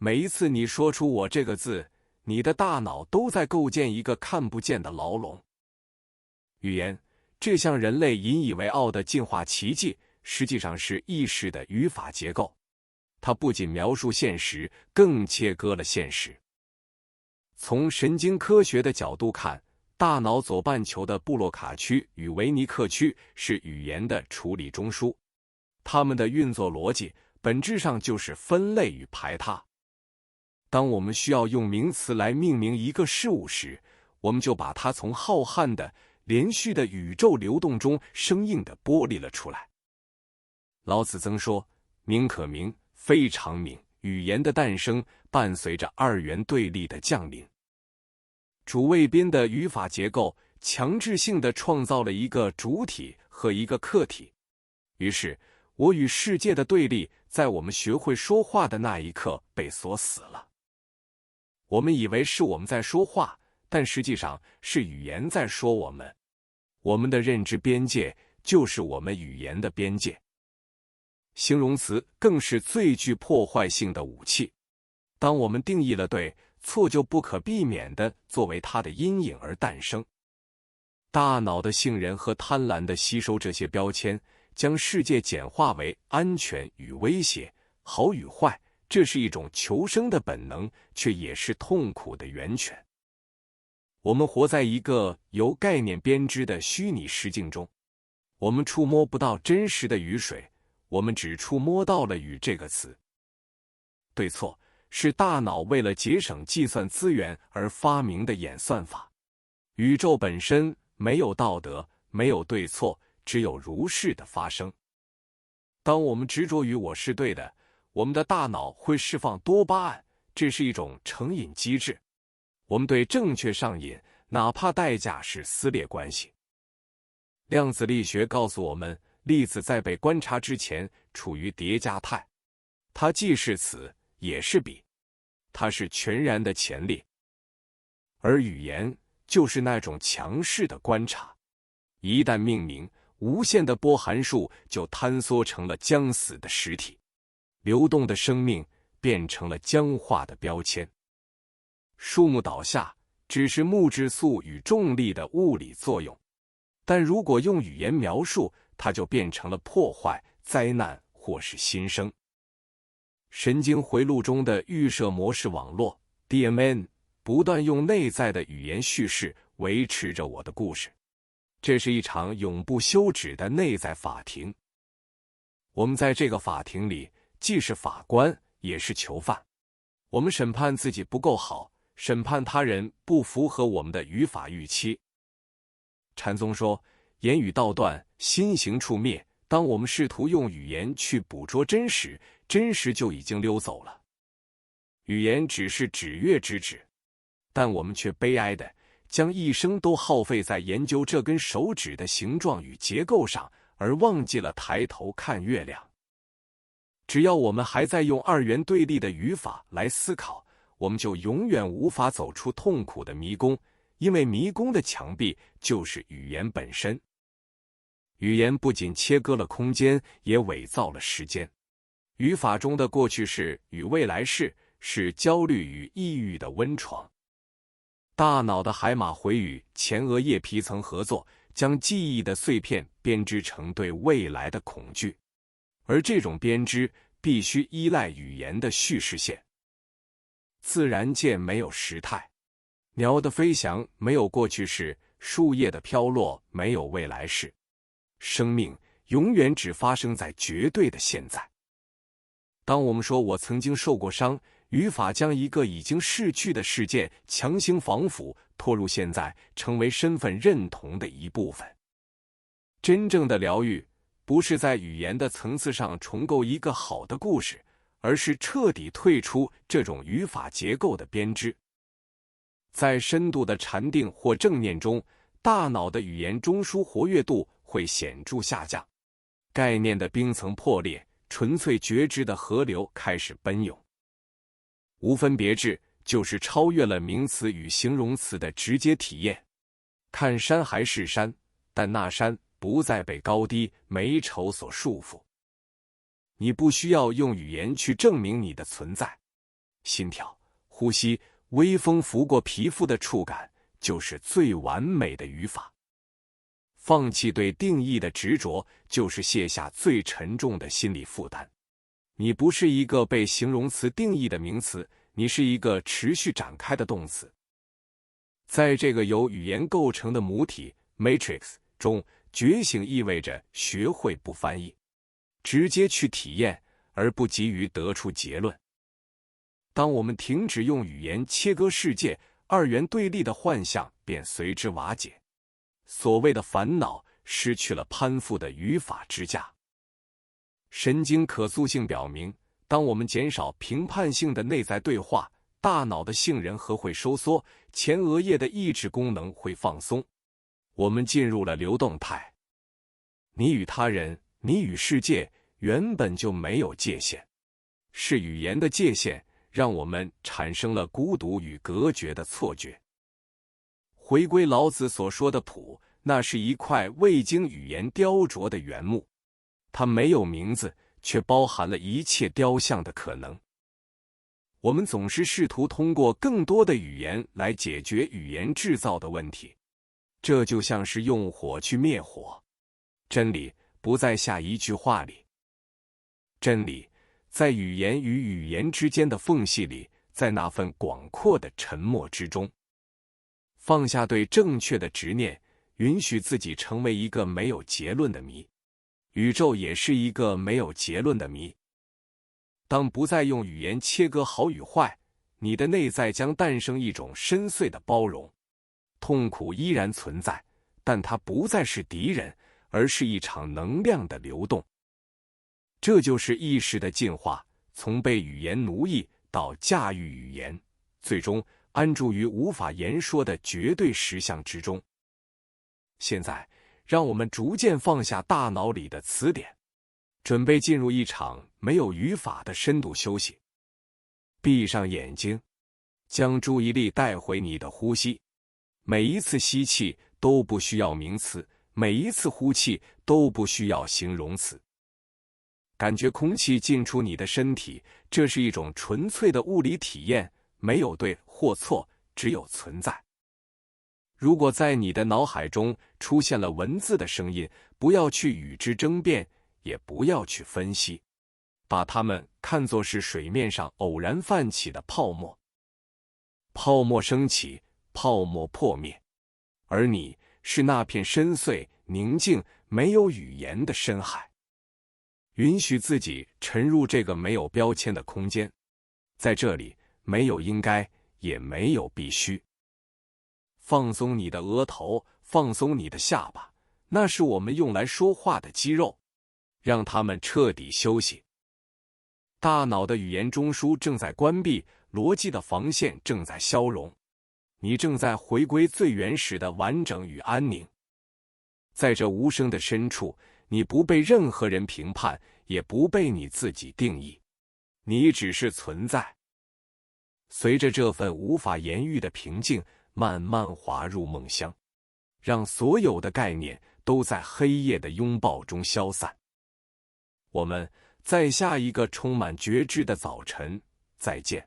每一次你说出我这个字，你的大脑都在构建一个看不见的牢笼。语言，这项人类引以为傲的进化奇迹，实际上是意识的语法结构。它不仅描述现实，更切割了现实。从神经科学的角度看，大脑左半球的布洛卡区与维尼克区是语言的处理中枢，它们的运作逻辑本质上就是分类与排他。当我们需要用名词来命名一个事物时，我们就把它从浩瀚的、连续的宇宙流动中生硬地剥离了出来。老子曾说：“名可名，非常名。”语言的诞生伴随着二元对立的降临。主谓宾的语法结构强制性地创造了一个主体和一个客体，于是我与世界的对立在我们学会说话的那一刻被锁死了。我们以为是我们在说话，但实际上是语言在说我们。我们的认知边界就是我们语言的边界。形容词更是最具破坏性的武器。当我们定义了对错，就不可避免地作为它的阴影而诞生。大脑的杏仁和贪婪地吸收这些标签，将世界简化为安全与威胁、好与坏。这是一种求生的本能，却也是痛苦的源泉。我们活在一个由概念编织的虚拟实境中，我们触摸不到真实的雨水，我们只触摸到了雨这个词。对错是大脑为了节省计算资源而发明的演算法。宇宙本身没有道德，没有对错，只有如是的发生。当我们执着于我是对的，我们的大脑会释放多巴胺，这是一种成瘾机制。我们对正确上瘾，哪怕代价是撕裂关系。量子力学告诉我们，粒子在被观察之前处于叠加态，它既是此，也是彼，它是全然的潜力。而语言就是那种强势的观察，一旦命名，无限的波函数就坍缩成了将死的实体。流动的生命变成了僵化的标签。树木倒下只是木质素与重力的物理作用，但如果用语言描述，它就变成了破坏、灾难或是新生。神经回路中的预设模式网络 DMN 不断用内在的语言叙事维持着我的故事，这是一场永不休止的内在法庭。我们在这个法庭里既是法官，也是囚犯。我们审判自己不够好，审判他人不符合我们的语法预期。禅宗说，言语道断，心行处灭。当我们试图用语言去捕捉真实，真实就已经溜走了。语言只是指月之指，但我们却悲哀地将一生都耗费在研究这根手指的形状与结构上，而忘记了抬头看月亮。只要我们还在用二元对立的语法来思考，我们就永远无法走出痛苦的迷宫，因为迷宫的墙壁就是语言本身。语言不仅切割了空间，也伪造了时间。语法中的过去式与未来式是焦虑与抑郁的温床。大脑的海马回与前额叶皮层合作，将记忆的碎片编织成对未来的恐惧。而这种编织必须依赖语言的叙事线。自然界没有时态，鸟的飞翔没有过去式，树叶的飘落没有未来式。生命永远只发生在绝对的现在。当我们说我曾经受过伤，语法将一个已经逝去的事件强行防腐，拖入现在，成为身份认同的一部分。真正的疗愈不是在语言的层次上重构一个好的故事，而是彻底退出这种语法结构的编织。在深度的禅定或正念中，大脑的语言中枢活跃度会显著下降，概念的冰层破裂，纯粹觉知的河流开始奔涌。无分别智就是超越了名词与形容词的直接体验。看山还是山，但那山不再被高低、美丑所束缚。你不需要用语言去证明你的存在，心跳、呼吸、微风拂过皮肤的触感，就是最完美的语法。放弃对定义的执着，就是卸下最沉重的心理负担。你不是一个被形容词定义的名词，你是一个持续展开的动词。在这个由语言构成的母体 Matrix 中，觉醒意味着学会不翻译，直接去体验，而不急于得出结论。当我们停止用语言切割世界，二元对立的幻象便随之瓦解。所谓的烦恼失去了攀附的语法支架。神经可塑性表明，当我们减少评判性的内在对话，大脑的杏仁核会收缩，前额叶的抑制功能会放松，我们进入了流动态。你与他人，你与世界原本就没有界限，是语言的界限让我们产生了孤独与隔绝的错觉。回归老子所说的朴，那是一块未经语言雕琢的原木，它没有名字，却包含了一切雕像的可能。我们总是试图通过更多的语言来解决语言制造的问题，这就像是用火去灭火。真理不在下一句话里，真理在语言与语言之间的缝隙里，在那份广阔的沉默之中。放下对正确的执念，允许自己成为一个没有结论的谜。宇宙也是一个没有结论的谜。当不再用语言切割好与坏，你的内在将诞生一种深邃的包容。痛苦依然存在，但它不再是敌人，而是一场能量的流动。这就是意识的进化，从被语言奴役到驾驭语言，最终安住于无法言说的绝对实相之中。现在，让我们逐渐放下大脑里的词典，准备进入一场没有语法的深度休息。闭上眼睛，将注意力带回你的呼吸。每一次吸气都不需要名词，每一次呼气都不需要形容词。感觉空气进出你的身体，这是一种纯粹的物理体验，没有对或错，只有存在。如果在你的脑海中出现了文字的声音，不要去与之争辩，也不要去分析，把它们看作是水面上偶然泛起的泡沫。泡沫升起，泡沫破灭，而你是那片深邃、宁静、没有语言的深海。允许自己沉入这个没有标签的空间，在这里没有应该，也没有必须。放松你的额头，放松你的下巴，那是我们用来说话的肌肉，让它们彻底休息。大脑的语言中枢正在关闭，逻辑的防线正在消融，你正在回归最原始的完整与安宁。在这无声的深处，你不被任何人评判，也不被你自己定义，你只是存在。随着这份无法言喻的平静，慢慢滑入梦乡，让所有的概念都在黑夜的拥抱中消散。我们在下一个充满觉知的早晨再见。